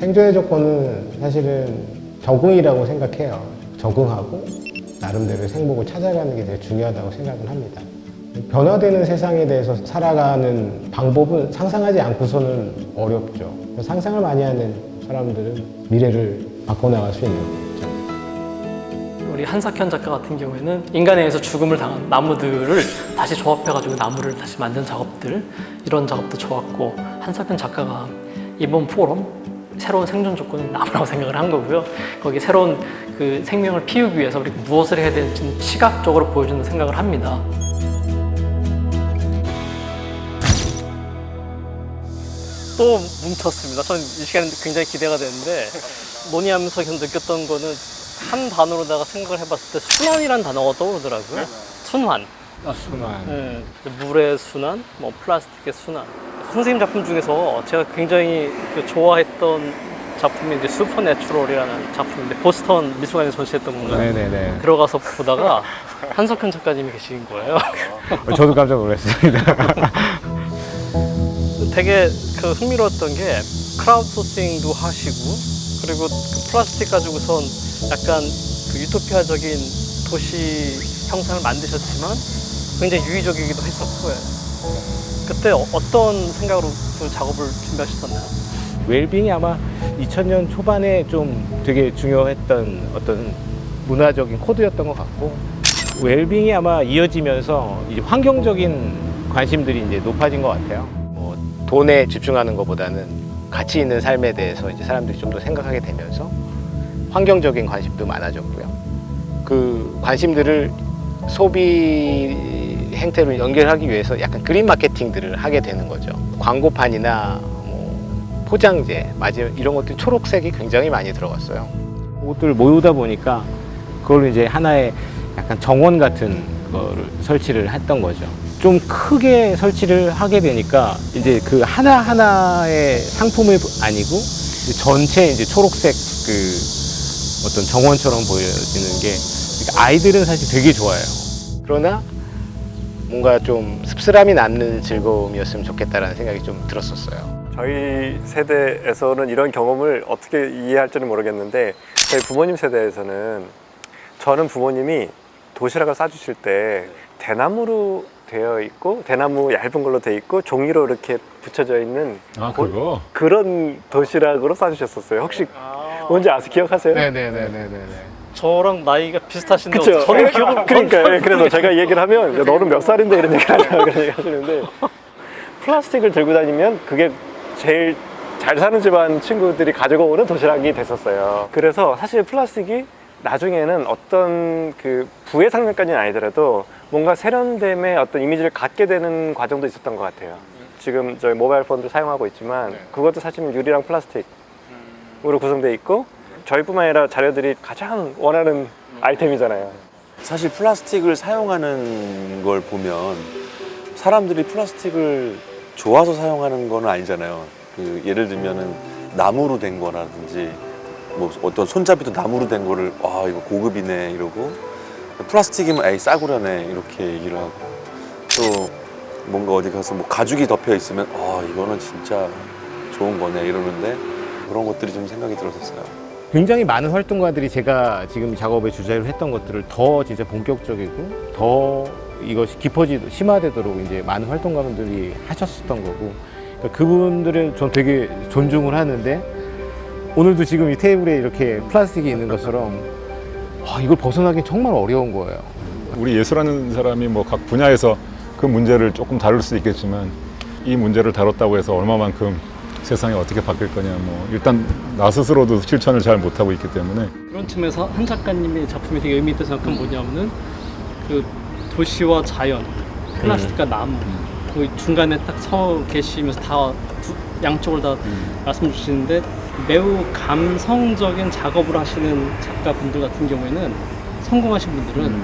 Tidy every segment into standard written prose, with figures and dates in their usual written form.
생존의 조건은 사실은 적응이라고 생각해요. 적응하고 나름대로 생목을 찾아가는 게 되게 중요하다고 생각을 합니다. 변화되는 세상에 대해서 살아가는 방법은 상상하지 않고서는 어렵죠. 상상을 많이 하는 사람들은 미래를 바꿔나갈 수 있는 거죠. 우리 한석현 작가 같은 경우에는 인간에 의해서 죽음을 당한 나무들을 다시 조합해가지고 나무를 다시 만든 작업들, 이런 작업도 좋았고, 한석현 작가가 이번 포럼 새로운 생존 조건은 나무라고 생각을 한 거고요. 거기 새로운 그 생명을 피우기 위해서 우리가 무엇을 해야 되는지 시각적으로 보여주는 생각을 합니다. 또 뭉쳤습니다. 저는 이 시간에 굉장히 기대가 되는데, 논의하면서 계속 느꼈던 거는 한 단어로다가 생각을 해봤을 때 순환이란 단어가 떠오르더라고요. 순환. 순환. 네, 물의 순환, 뭐 플라스틱의 순환. 선생님 작품 중에서 제가 굉장히 좋아했던 작품이 이제 슈퍼내추럴이라는 작품인데, 보스턴 미술관에 전시했던 건가요? 네네네. 들어가서 보다가 한석현 작가님이 계신 거예요. 저도 깜짝 놀랐습니다. 되게 흥미로웠던 게 크라우드 소싱도 하시고, 그리고 그 플라스틱 가지고선 약간 유토피아적인 도시 형상을 만드셨지만 굉장히 유의적이기도 했었고요. 그때 어떤 생각으로 그 작업을 준비하셨었나요? 웰빙이 아마 2000년 초반에 좀 되게 중요했던 어떤 문화적인 코드였던 것 같고, 웰빙이 아마 이어지면서 이제 환경적인 관심들이 이제 높아진 것 같아요. 돈에 집중하는 것보다는 가치 있는 삶에 대해서 이제 사람들이 좀 더 생각하게 되면서 환경적인 관심도 많아졌고요. 그 관심들을 소비 행태로 연결하기 위해서 약간 그린 마케팅들을 하게 되는 거죠. 광고판이나 뭐 포장재, 이런 것들 초록색이 굉장히 많이 들어갔어요. 그것들 모으다 보니까 그걸로 이제 하나의 약간 정원 같은 거를 설치를 했던 거죠. 좀 크게 설치를 하게 되니까 이제 그 하나하나의 상품이 아니고 전체 이제 초록색 그 어떤 정원처럼 보여지는 게, 그러니까 아이들은 사실 되게 좋아해요. 그러나 뭔가 좀 씁쓸함이 남는 즐거움이었으면 좋겠다라는 생각이 좀 들었었어요. 저희 세대에서는 이런 경험을 어떻게 이해할지는 모르겠는데, 저희 부모님 세대에서는 저는 부모님이 도시락을 싸주실 때 대나무로 되어 있고, 대나무 얇은 걸로 되어 있고, 종이로 이렇게 붙여져 있는 그거? 그런 도시락으로 싸주셨었어요. 혹시 뭔지 기억하세요? 네네네네네. 저랑 나이가 비슷하신데 그쵸? 저는 기억을 그러니까 그래서 제가 얘기를 하면 야, 너는 몇 살인데 이런 얘기를 하냐고 그런 얘기 하시는데, 플라스틱을 들고 다니면 그게 제일 잘 사는 집안 친구들이 가지고 오는 도시락이 됐었어요. 그래서 사실 플라스틱이 나중에는 어떤 그 부의 상품까지는 아니더라도 뭔가 세련됨의 어떤 이미지를 갖게 되는 과정도 있었던 것 같아요. 지금 저희 모바일 폰도 사용하고 있지만 그것도 사실 유리랑 플라스틱으로 구성되어 있고, 저희뿐만 아니라 자녀들이 가장 원하는 아이템이잖아요. 사실 플라스틱을 사용하는 걸 보면 사람들이 플라스틱을 좋아서 사용하는 건 아니잖아요. 그 예를 들면은 나무로 된 거라든지 뭐 어떤 손잡이도 나무로 된 거를 와 이거 고급이네 이러고, 플라스틱이면 에이 싸구려네 이렇게 얘기를 하고, 또 뭔가 어디 가서 뭐 가죽이 덮여 있으면 아 이거는 진짜 좋은 거네 이러는데, 그런 것들이 좀 생각이 들었었어요. 굉장히 많은 활동가들이 제가 지금 작업에 주제로 했던 것들을 더 진짜 본격적이고 더 이것이 깊어지고 심화되도록 이제 많은 활동가분들이 하셨었던 거고, 그러니까 그분들은 전 되게 존중을 하는데, 오늘도 지금 이 테이블에 이렇게 플라스틱이 있는 것처럼 이걸 벗어나기 정말 어려운 거예요. 우리 예술하는 사람이 뭐 각 분야에서 그 문제를 조금 다룰 수 있겠지만, 이 문제를 다뤘다고 해서 얼마만큼 세상이 어떻게 바뀔 거냐, 뭐 일단 나 스스로도 실천을 잘 못하고 있기 때문에. 그런 측면에서 한 작가님의 작품이 되게 의미 있다고 생각한 뭐냐면은 그 도시와 자연, 플라스틱과 나무, 그 중간에 딱 서 계시면서 다 양쪽을 다 말씀 주시는데, 매우 감성적인 작업을 하시는 작가분들 같은 경우에는, 성공하신 분들은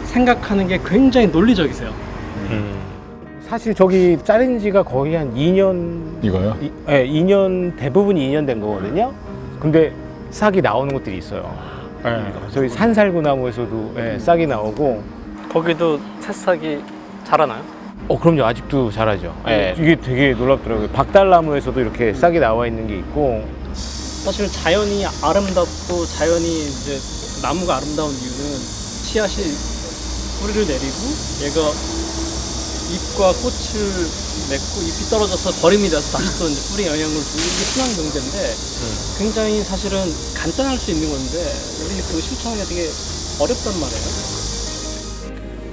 생각하는 게 굉장히 논리적이세요. 사실 저기 자른 지가 거의 한 2년. 이거요? 네, 2년, 대부분이 2년 된 거거든요. 근데 싹이 나오는 것들이 있어요. 네, 저희 산살구나무에서도 싹이 나오고. 거기도 새싹이 자라나요? 그럼요. 아직도 잘하죠. 네, 이게 되게 놀랍더라고요. 박달나무에서도 이렇게 싹이 나와 있는 게 있고. 사실 자연이 아름답고 자연이 이제 나무가 아름다운 이유는 씨앗이 뿌리를 내리고 얘가 잎과 꽃을 맺고 잎이 떨어져서 버림이 돼서 다시 또 이제 뿌리 영향을 주는 게 순환 경제인데 굉장히 사실은 간단할 수 있는 건데 우리 그 실천하기가 되게 어렵단 말이에요.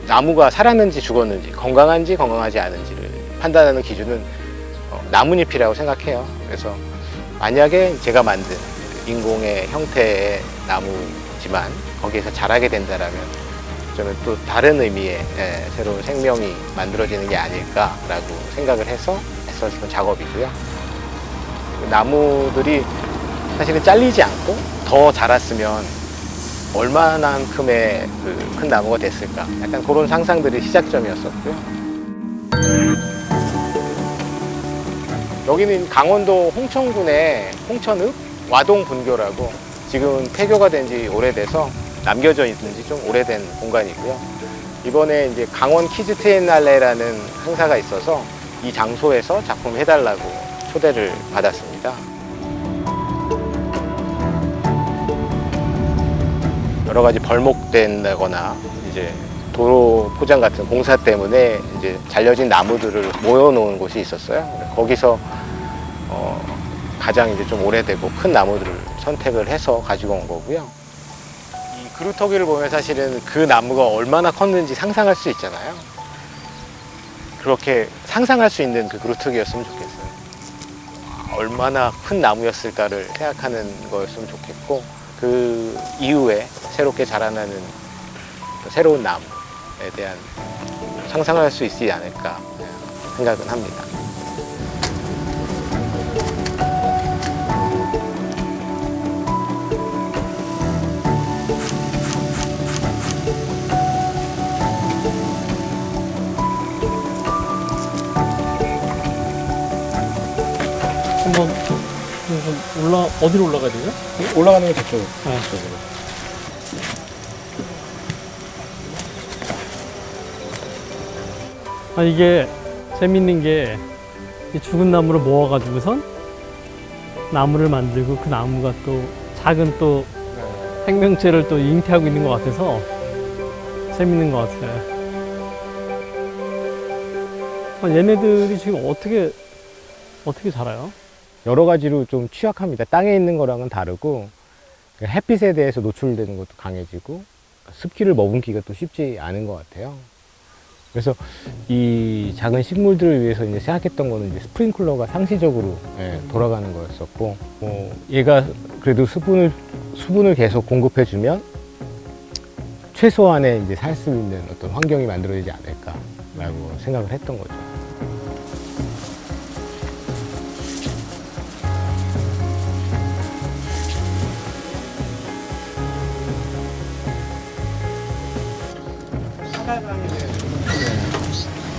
나무가 살았는지 죽었는지 건강한지 건강하지 않은지를 판단하는 기준은 나뭇잎이라고 생각해요. 그래서 만약에 제가 만든 인공의 형태의 나무지만 거기에서 자라게 된다라면 저는 또 다른 의미의 새로운 생명이 만들어지는 게 아닐까라고 생각을 해서 했었던 작업이고요. 나무들이 사실은 잘리지 않고 더 자랐으면 얼마나큼의 그 큰 나무가 됐을까, 약간 그런 상상들이 시작점이었었고요. 여기는 강원도 홍천군의 홍천읍 와동분교라고 지금 폐교가 된 지 오래돼서 남겨져 있는지 좀 오래된 공간이고요. 이번에 이제 강원 키즈 트리엔날레라는 행사가 있어서 이 장소에서 작품 해달라고 초대를 받았습니다. 여러 가지 벌목된다거나 이제 도로 포장 같은 공사 때문에 이제 잘려진 나무들을 모여놓은 곳이 있었어요. 거기서 가장 이제 좀 오래되고 큰 나무들을 선택을 해서 가지고 온 거고요. 이 그루터기를 보면 사실은 그 나무가 얼마나 컸는지 상상할 수 있잖아요. 그렇게 상상할 수 있는 그 그루터기였으면 좋겠어요. 얼마나 큰 나무였을까를 생각하는 거였으면 좋겠고, 그 이후에 새롭게 자라나는 새로운 나무에 대한 상상할 수 있지 않을까 생각은 합니다. 한번 어디로 올라가야 되죠? 올라가는 게 저쪽. 아, 이게 재밌는 게 이 죽은 나무를 모아가지고선 나무를 만들고 그 나무가 또 작은 또 생명체를 또 잉태하고 있는 것 같아서 재밌는 것 같아요. 아, 얘네들이 지금 어떻게 자라요? 여러 가지로 좀 취약합니다. 땅에 있는 거랑은 다르고 햇빛에 대해서 노출되는 것도 강해지고 습기를 머금기가 또 쉽지 않은 것 같아요. 그래서 이 작은 식물들을 위해서 이제 생각했던 거는 이제 스프링클러가 상시적으로 돌아가는 거였었고, 얘가 그래도 수분을 계속 공급해주면 최소한의 이제 살 수 있는 어떤 환경이 만들어지지 않을까라고 생각을 했던 거죠.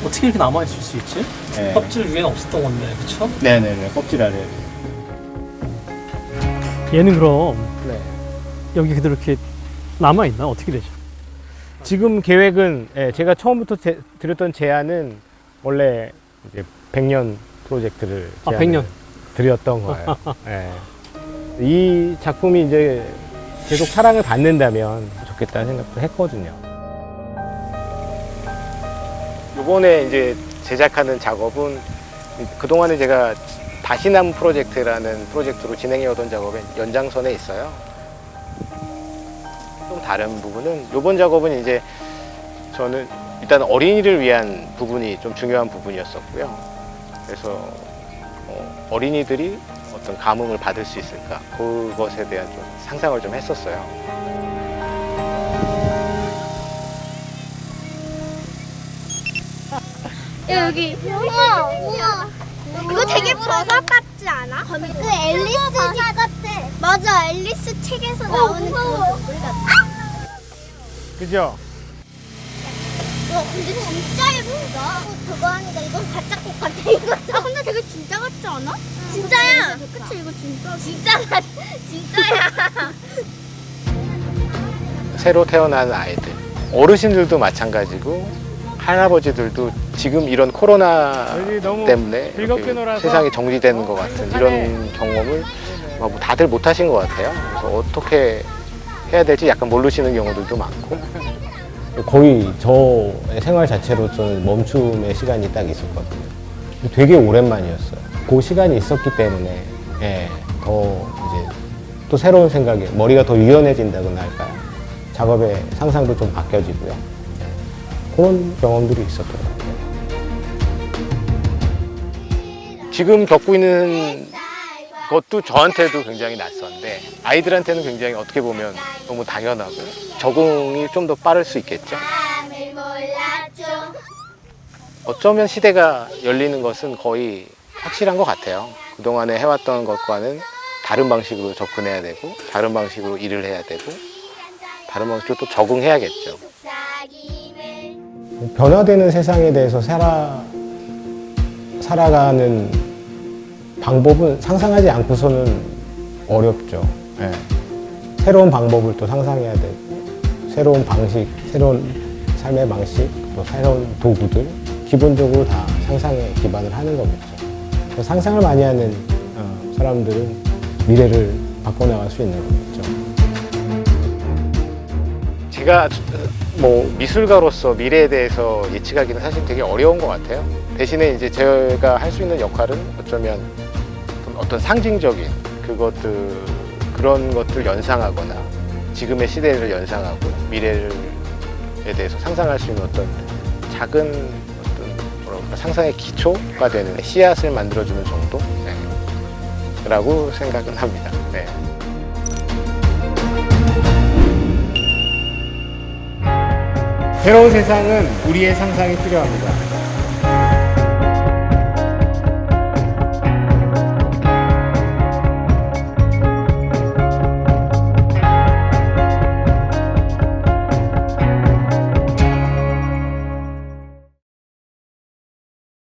어떻게 이렇게 남아있을 수 있지? 네. 껍질 위에는 없었던 건데, 그쵸? 네네네, 껍질 아래. 얘는 그럼 네. 여기 그대로 이렇게 남아있나? 어떻게 되죠? 지금 계획은 제가 처음부터 드렸던 제안은 원래 이제 100년 프로젝트를 아, 제안을 100년. 드렸던 거예요. 예. 이 작품이 이제 계속 사랑을 받는다면 좋겠다는 생각도 했거든요. 이번에 이제 제작하는 작업은 그동안에 제가 다시나무 프로젝트라는 프로젝트로 진행해오던 작업의 연장선에 있어요. 좀 다른 부분은 이번 작업은 이제 저는 일단 어린이를 위한 부분이 좀 중요한 부분이었었고요. 그래서 어린이들이 어떤 감흥을 받을 수 있을까, 그것에 대한 좀 상상을 좀 했었어요. 여기 우와 이거 되게 버섯 같지 않아? 그 앨리스 책 같아. 맞아, 앨리스 책에서 나오는 그 동물 같아. 그죠? 와, 근데 진짜 예쁘다. 그거 하니까 이건 가짜꽃 같아. 이거 근데 되게 진짜 같지 않아? 진짜야. 그치, 이거 진짜야. 새로 태어난 아이들, 어르신들도 마찬가지고 할아버지들도 지금 이런 코로나 여기 너무 때문에 즐겁게 이렇게 놀아서 세상이 정지되는 것 같은 이런 경험을 뭐 다들 못 하신 것 같아요. 그래서 어떻게 해야 될지 약간 모르시는 경우들도 많고. 거의 저의 생활 자체로 저는 멈춤의 시간이 딱 있었거든요. 되게 오랜만이었어요. 그 시간이 있었기 때문에 예, 더 이제 또 새로운 생각에 머리가 더 유연해진다고나 할까요? 작업의 상상도 좀 바뀌어지고요. 예, 그런 경험들이 있었더라고요. 지금 겪고 있는 것도 저한테도 굉장히 낯선데 아이들한테는 굉장히 어떻게 보면 너무 당연하고 적응이 좀 더 빠를 수 있겠죠. 어쩌면 시대가 열리는 것은 거의 확실한 것 같아요. 그동안에 해왔던 것과는 다른 방식으로 접근해야 되고 다른 방식으로 일을 해야 되고 다른 방식으로 또 적응해야겠죠. 변화되는 세상에 대해서 살아가는 방법은 상상하지 않고서는 어렵죠. 예. 새로운 방법을 또 상상해야 되고 새로운 방식, 새로운 삶의 방식, 또 새로운 도구들 기본적으로 다 상상에 기반을 하는 거겠죠. 상상을 많이 하는 사람들은 미래를 바꿔나갈 수 있는 거겠죠. 제가 뭐 미술가로서 미래에 대해서 예측하기는 사실 되게 어려운 것 같아요. 대신에 이제 제가 할 수 있는 역할은 어쩌면 어떤 상징적인 그런 것들 연상하거나 지금의 시대를 연상하고 미래에 대해서 상상할 수 있는 어떤 작은 어떤 상상의 기초가 되는 씨앗을 만들어주는 정도? 네. 라고 생각은 합니다. 네. 새로운 세상은 우리의 상상이 필요합니다.